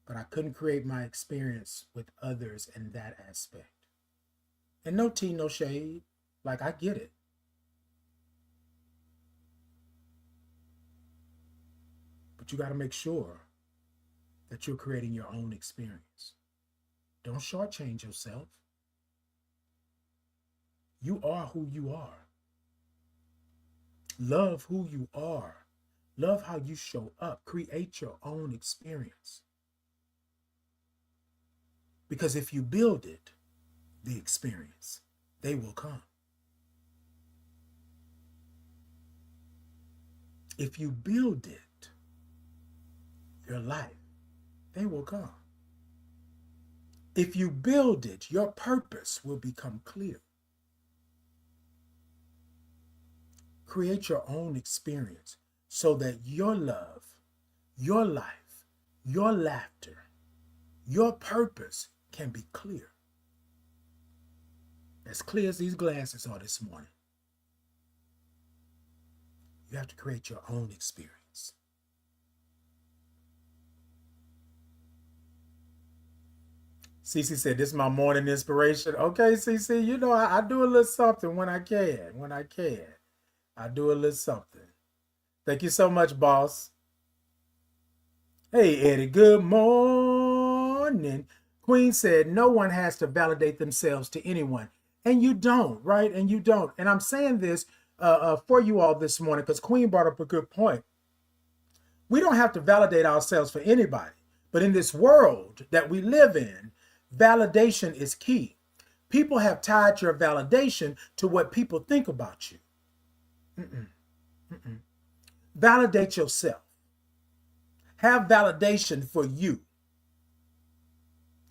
but I couldn't create my experience with others in that aspect. And no tea, no shade. Like, I get it. But you got to make sure that you're creating your own experience. Don't shortchange yourself. You are who you are. Love who you are. Love how you show up. Create your own experience. Because if you build it, the experience, they will come. If you build it, your life, they will come. If you build it, your purpose will become clear. Create your own experience so that your love, your life, your laughter, your purpose can be clear. As clear as these glasses are this morning. You have to create your own experience. Cece said, this is my morning inspiration. Okay, Cece, you know, I do a little something when I can. I do a little something. Thank you so much, boss. Hey, Eddie, good morning. Queen said, no one has to validate themselves to anyone. And you don't, right? And you don't. And I'm saying this for you all this morning because Queen brought up a good point. We don't have to validate ourselves for anybody. But in this world that we live in, validation is key. People have tied your validation to what people think about you. Validate yourself. Have validation for you.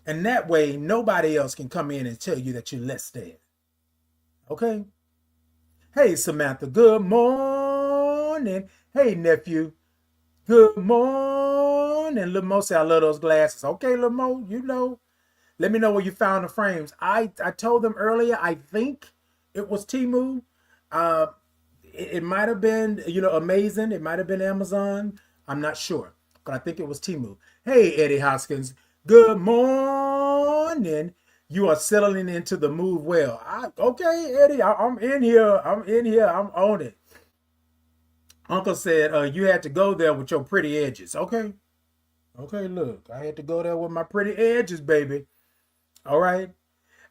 And that way, nobody else can come in and tell you that you're less than. Okay? Hey, Samantha, good morning. Hey, nephew, good morning. Lil Mo said, I love those glasses. Okay, Lil Mo, you know. Let me know where you found the frames. I told them earlier, I think it was Temu. It might have been, amazing. It might have been Amazon. I'm not sure. But I think it was Temu. Hey, Eddie Hoskins. Good morning. You are settling into the move well. Okay, Eddie, I'm in here. I'm on it. Uncle said you had to go there with your pretty edges. Okay. Okay, look. I had to go there with my pretty edges, baby. All right.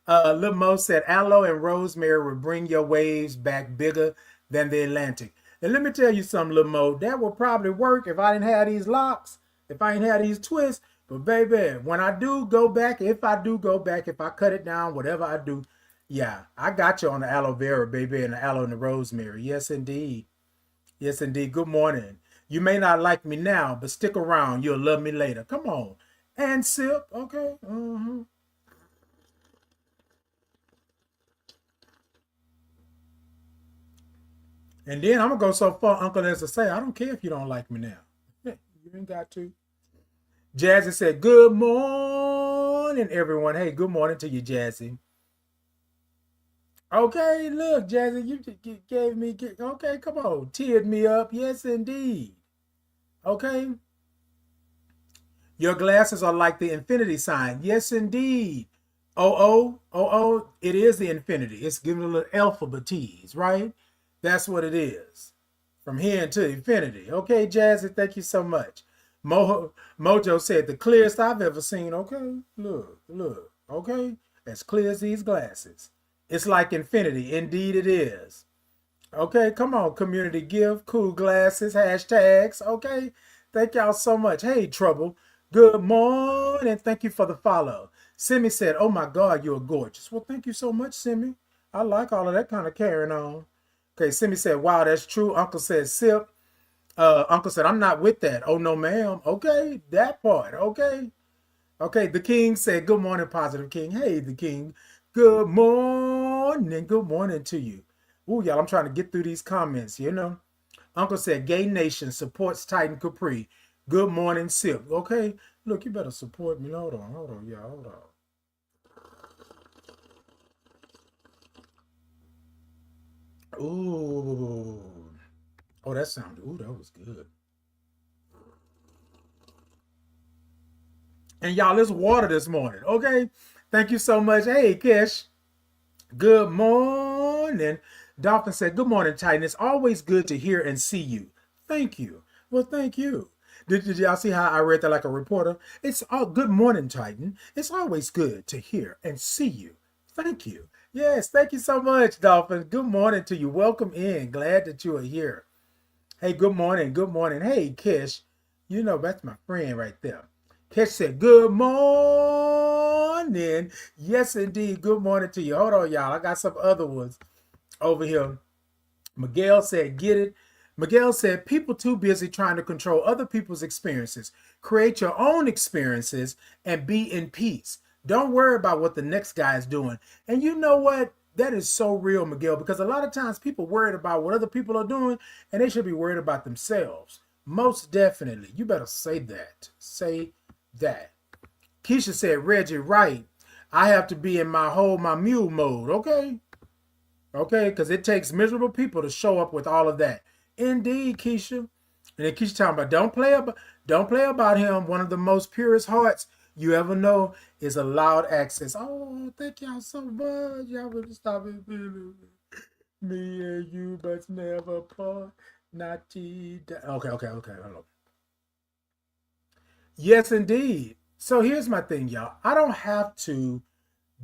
Lil Mo said aloe and rosemary will bring your waves back bigger than the Atlantic. And let me tell you something, Lil Mo. That would probably work if I didn't have these locks, if I didn't have these twists. But baby, when I do go back, if I cut it down, whatever I do, yeah, I got you on the aloe vera, baby, and the aloe and the rosemary. Yes, indeed. Yes, indeed. Good morning. You may not like me now, but stick around. You'll love me later. Come on. And sip. Okay. And then I'm going to go so far, Uncle, as to say, I don't care if you don't like me now. You ain't got to. Jazzy said, good morning, everyone. Hey, good morning to you, Jazzy. Okay, look, Jazzy, you gave me, okay, come on, teared me up. Yes, indeed. Okay. Your glasses are like the infinity sign. Yes, indeed. It is the infinity. It's giving a little alphabet tease, right? That's what it is. From here to infinity. Okay, Jazzy, thank you so much. Mojo said, the clearest I've ever seen. Okay, look. Okay, as clear as these glasses. It's like infinity. Indeed, it is. Okay, come on, community give, cool glasses, hashtags. Okay, thank y'all so much. Hey, Trouble, good morning. Thank you for the follow. Simi said, oh my God, you're gorgeous. Well, thank you so much, Simi. I like all of that kind of carrying on. Okay, Simi said, wow, that's true. Uncle said, sip. Uncle said, I'm not with that. Oh, no, ma'am. Okay, that part. Okay. Okay, the King said, good morning, Positive King. Hey, the King. Good morning. Good morning to you. Ooh, y'all, I'm trying to get through these comments, you know. Uncle said, Gay Nation supports Titan Capri. Good morning, Sip. Okay, look, you better support me. Hold on, y'all, hold on. Ooh. Oh, that sounded, ooh, that was good. And y'all, it's water this morning, okay? Thank you so much. Hey, Kish. Good morning. Dolphin said, good morning, Titan. It's always good to hear and see you. Thank you. Well, thank you. Did y'all see how I read that like a reporter? It's all good morning, Titan. It's always good to hear and see you. Thank you. Yes, thank you so much, Dolphin. Good morning to you. Welcome in. Glad that you are here. Hey, good morning. Good morning. Hey, Kish. You know, that's my friend right there. Kish said, good morning. Yes, indeed. Good morning to you. Hold on, y'all. I got some other ones over here. Miguel said, get it. Miguel said, people too busy trying to control other people's experiences. Create your own experiences and be in peace. Don't worry about what the next guy is doing. And you know what? That is so real, Miguel, because a lot of times people worried about what other people are doing and they should be worried about themselves. Most definitely. You better say that. Say that. Keisha said, Reggie, right. I have to be in my mule mode. Okay. Okay, because it takes miserable people to show up with all of that. Indeed, Keisha. And then Keisha talking about don't play about him. One of the most purest hearts you ever know is a loud access. Oh, thank y'all so much. Y'all will stop it. Me and you, but never part. Not okay. Hold on. Yes, indeed. So here's my thing, y'all.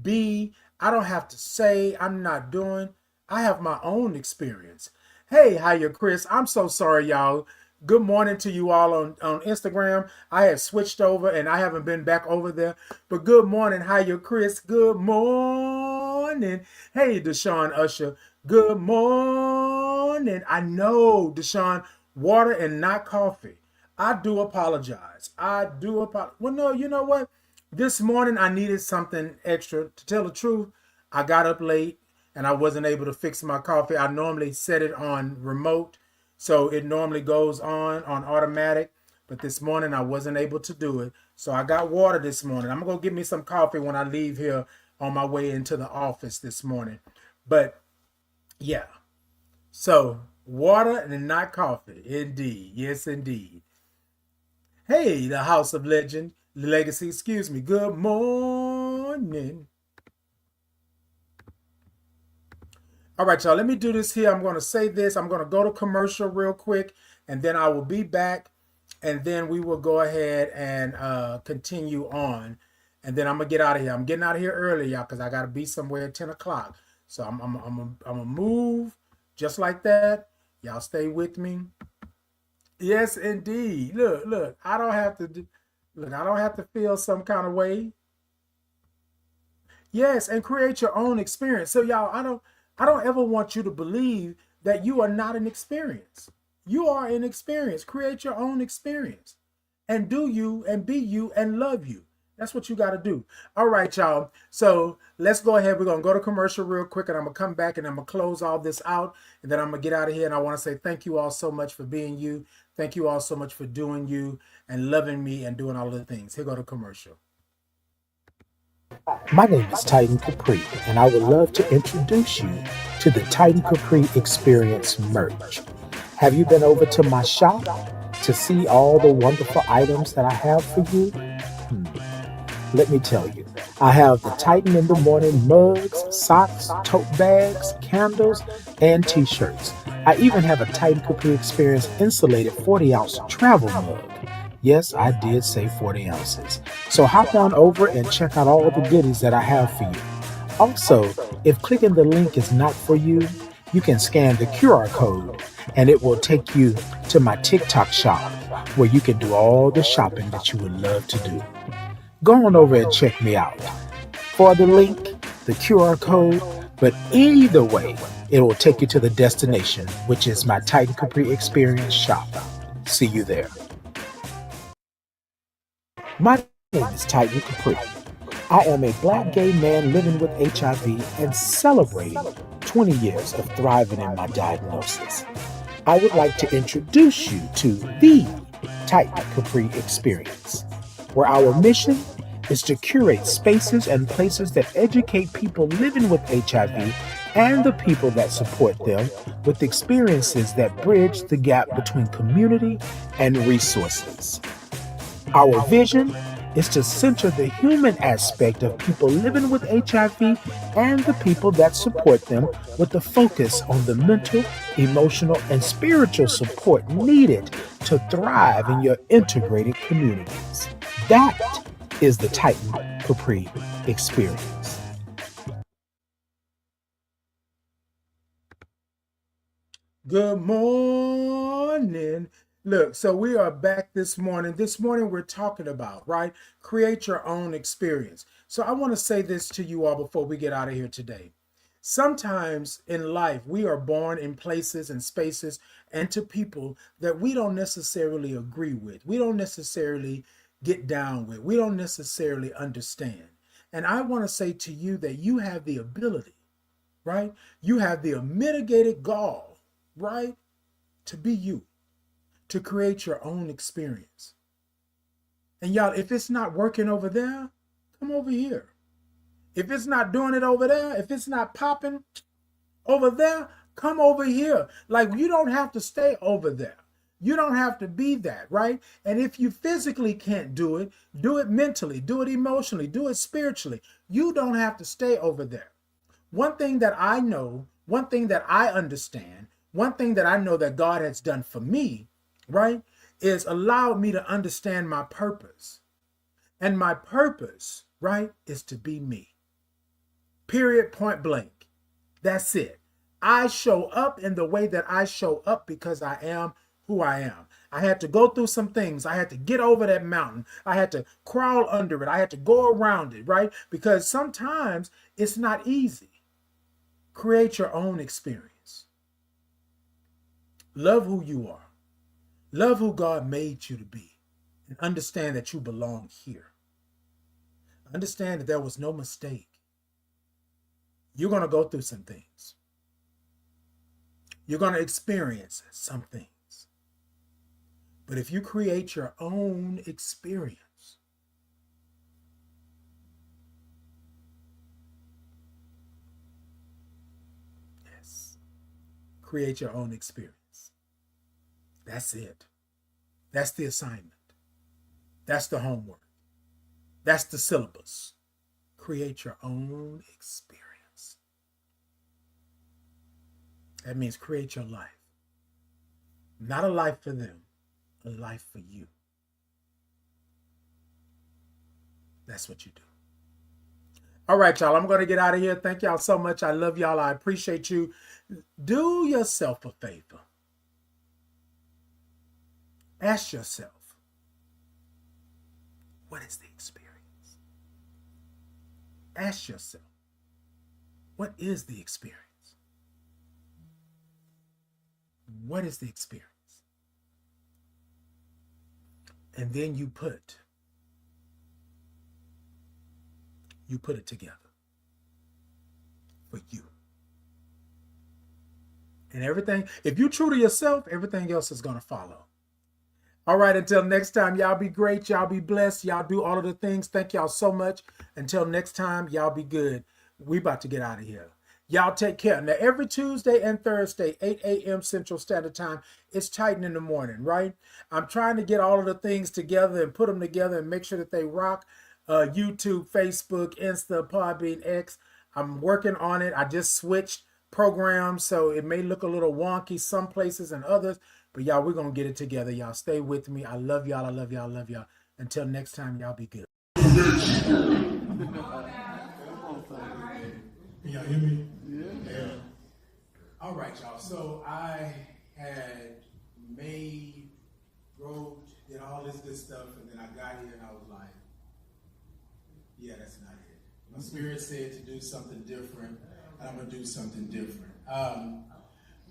Be, I don't have to say I'm not doing. I have my own experience. Hey, hiya, Chris. I'm so sorry, y'all. Good morning to you all on Instagram. I had switched over and I haven't been back over there. But good morning, hiya, Chris. Good morning. Hey, Deshaun Usher. Good morning. I know, Deshaun, water and not coffee. I do apologize. I do apologize. Well, no, you know what? This morning I needed something extra. To tell the truth, I got up late and I wasn't able to fix my coffee. I normally set it on remote, so it normally goes on automatic. But this morning I wasn't able to do it. So I got water this morning. I'm going to get me some coffee when I leave here on my way into the office this morning. But yeah, so water and not coffee. Indeed. Yes, indeed. Hey, the House of Legend, Legacy, excuse me. Good morning. All right, y'all, let me do this here. I'm going to say this. I'm going to go to commercial real quick, and then I will be back, and then we will go ahead and continue on. And then I'm going to get out of here. I'm getting out of here early, y'all, because I got to be somewhere at 10 o'clock. So I'm going to move just like that. Y'all stay with me. Yes, indeed. Look, I don't have to look, I don't have to feel some kind of way. Yes, and create your own experience. So y'all, I don't ever want you to believe that you are not an experience. You are an experience. Create your own experience and do you and be you and love you. That's what you got to do. All right, y'all. So let's go ahead. We're going to go to commercial real quick, and I'm going to come back and I'm going to close all this out, and then I'm going to get out of here. And I want to say thank you all so much for being you. Thank you all so much for doing you and loving me and doing all of the things. Here go to commercial. My name is Titan Capri, and I would love to introduce you to the Titan Capri Experience merch. Have you been over to my shop to see all the wonderful items that I have for you? Let me tell you, I have the Titan in the Morning mugs, socks, tote bags, candles, and t-shirts. I even have a Titan Capri Experience insulated 40-ounce travel mug. Yes, I did say 40 ounces. So hop on over and check out all the goodies that I have for you. Also, if clicking the link is not for you, you can scan the QR code and it will take you to my TikTok shop where you can do all the shopping that you would love to do. Go on over and check me out. For the link, the QR code, but either way, it will take you to the destination, which is my Titan Capri Experience shop. See you there. My name is Titan Capri. I am a black gay man living with HIV and celebrating 20 years of thriving in my diagnosis. I would like to introduce you to the Titan Capri Experience, where our mission is to curate spaces and places that educate people living with HIV and the people that support them with experiences that bridge the gap between community and resources. Our vision is to center the human aspect of people living with HIV and the people that support them with a focus on the mental, emotional, and spiritual support needed to thrive in your integrated communities. That is the Titan Capri Experience. Good morning. Look, so we are back this morning. This morning we're talking about, right? Create your own experience. So I want to say this to you all before we get out of here today. Sometimes in life, we are born in places and spaces and to people that we don't necessarily agree with. We don't necessarily get down with. We don't necessarily understand. And I want to say to you that you have the ability, right? You have the mitigated gall, right? To be you, to create your own experience. And y'all, if it's not working over there, come over here. If it's not doing it over there, if it's not popping over there, come over here. Like, you don't have to stay over there. You don't have to be that, right? And if you physically can't do it mentally, do it emotionally, do it spiritually. You don't have to stay over there. One thing that I know, one thing that I understand, one thing that I know that God has done for me, right, is allowed me to understand my purpose. And my purpose, right, is to be me. Period, point blank. That's it. I show up in the way that I show up because I am who I am. I had to go through some things. I had to get over that mountain. I had to crawl under it. I had to go around it, right? Because sometimes it's not easy. Create your own experience. Love who you are. Love who God made you to be. And understand that you belong here. Understand that there was no mistake. You're going to go through some things. You're going to experience some things. But if you create your own experience, yes, create your own experience. That's it. That's the assignment. That's the homework. That's the syllabus. Create your own experience. That means create your life. Not a life for them, a life for you. That's what you do. All right, y'all, I'm going to get out of here. Thank y'all so much. I love y'all. I appreciate you. Do yourself a favor. Ask yourself, what is the experience? Ask yourself, what is the experience? What is the experience? And then you put it together for you. And everything, if you're true to yourself, everything else is going to follow. All right, until next time, y'all be great. Y'all be blessed. Y'all do all of the things. Thank y'all so much. Until next time, y'all be good. We about to get out of here. Y'all take care. Now, every Tuesday and Thursday, 8 a.m. Central Standard Time, it's Titan in the Morning, right? I'm trying to get all of the things together and put them together and make sure that they rock. YouTube, Facebook, Insta, Podbean, X. I'm working on it. I just switched programs, so it may look a little wonky some places and others. But y'all, we're going to get it together. Y'all stay with me. I love y'all. I love y'all. I love y'all. Until next time, y'all be good. Can y'all hear me? Yeah. All right, y'all. So I had wrote, did all this good stuff, and then I got here and I was like, yeah, that's not it. My spirit said to do something different, and I'm going to do something different.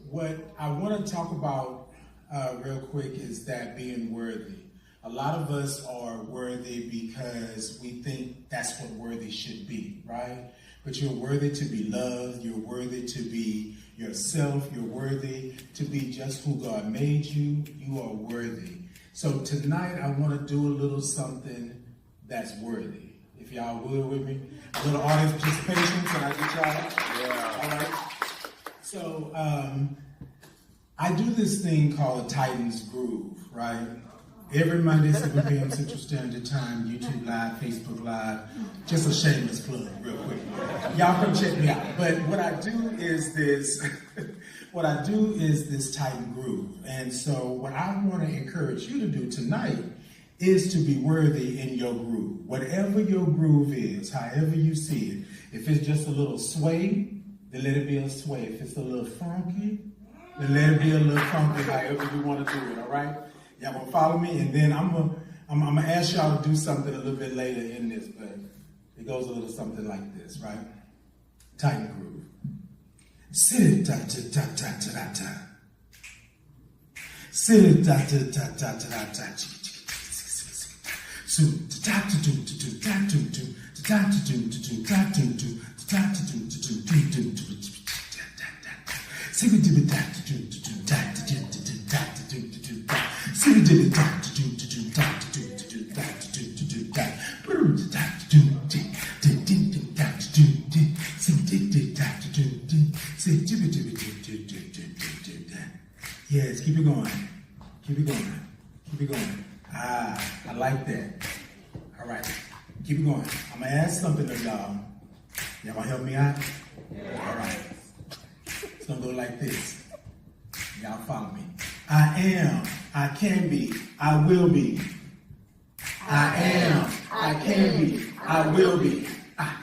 What I want to talk about real quick is that being worthy. A lot of us are worthy because we think that's what worthy should be, right? But you're worthy to be loved. You're worthy to be yourself. You're worthy to be just who God made you. You are worthy. So tonight I want to do a little something that's worthy. If y'all would with me. A little audience participation. Can I get y'all? Yeah. All right. So I do this thing called a Titans Groove, right? Every Monday, 7 p.m. Central Standard Time, YouTube Live, Facebook Live. Just a shameless plug, real quick. Y'all come check me out. But what I do is this, Titan Groove. And so what I want to encourage you to do tonight is to be worthy in your groove. Whatever your groove is, however you see it. If it's just a little sway, then let it be a sway. If it's a little funky, then let it be a little funky, however you want to do it, all right? Y'all gonna follow me, and then I'm gonna ask y'all to do something a little bit later in this, but it goes a little something like this, right? Titan groove. Sit ta ta ta ta ta ta. Sit ta ta ta ta ta ta. So ta ta ta ta ta ta ta ta ta ta Yes, keep it going. Keep it going. Keep it going. Ah, I like that. All right, keep it going. I'm gonna ask something of y'all. Y'all gonna help me out? Yeah. All right. It's gonna go like this. Y'all follow me. I am, I can be, I will be. I am, I can be, I will be. I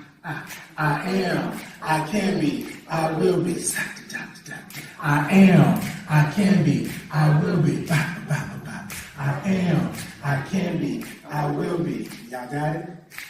am, I can be, I will be. I am, I can be, I will be. I am, I can be, I will be. Y'all got it?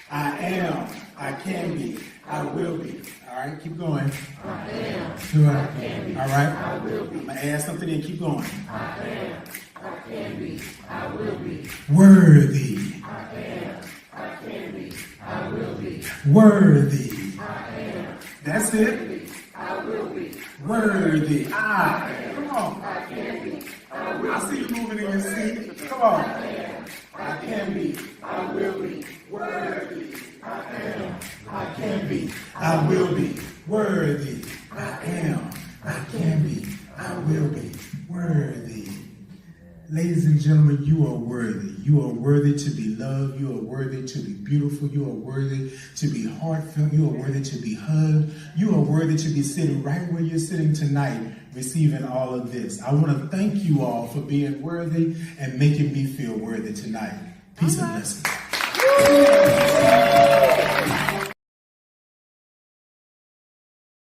I am, I can be, I will be. All right, keep going. I am, I can be, all right, I will be. I'm going to add something in, keep going. I am, I can be, I will be. Worthy. I am, I can be, I will be. Worthy. I am. That's it. I will be. Worthy. Come on. I can be. I will. I see you moving in your seat. Come on. I am. I can be. I will be. Worthy. I am. I can be. I will be. Worthy. I am. I can be. I will be. Worthy. Ladies and gentlemen, you are worthy. You are worthy to be loved. You are worthy to be beautiful. You are worthy to be heartfelt. You are worthy to be hugged. You are worthy to be sitting right where you're sitting tonight, receiving all of this. I want to thank you all for being worthy and making me feel worthy tonight. Peace and blessings.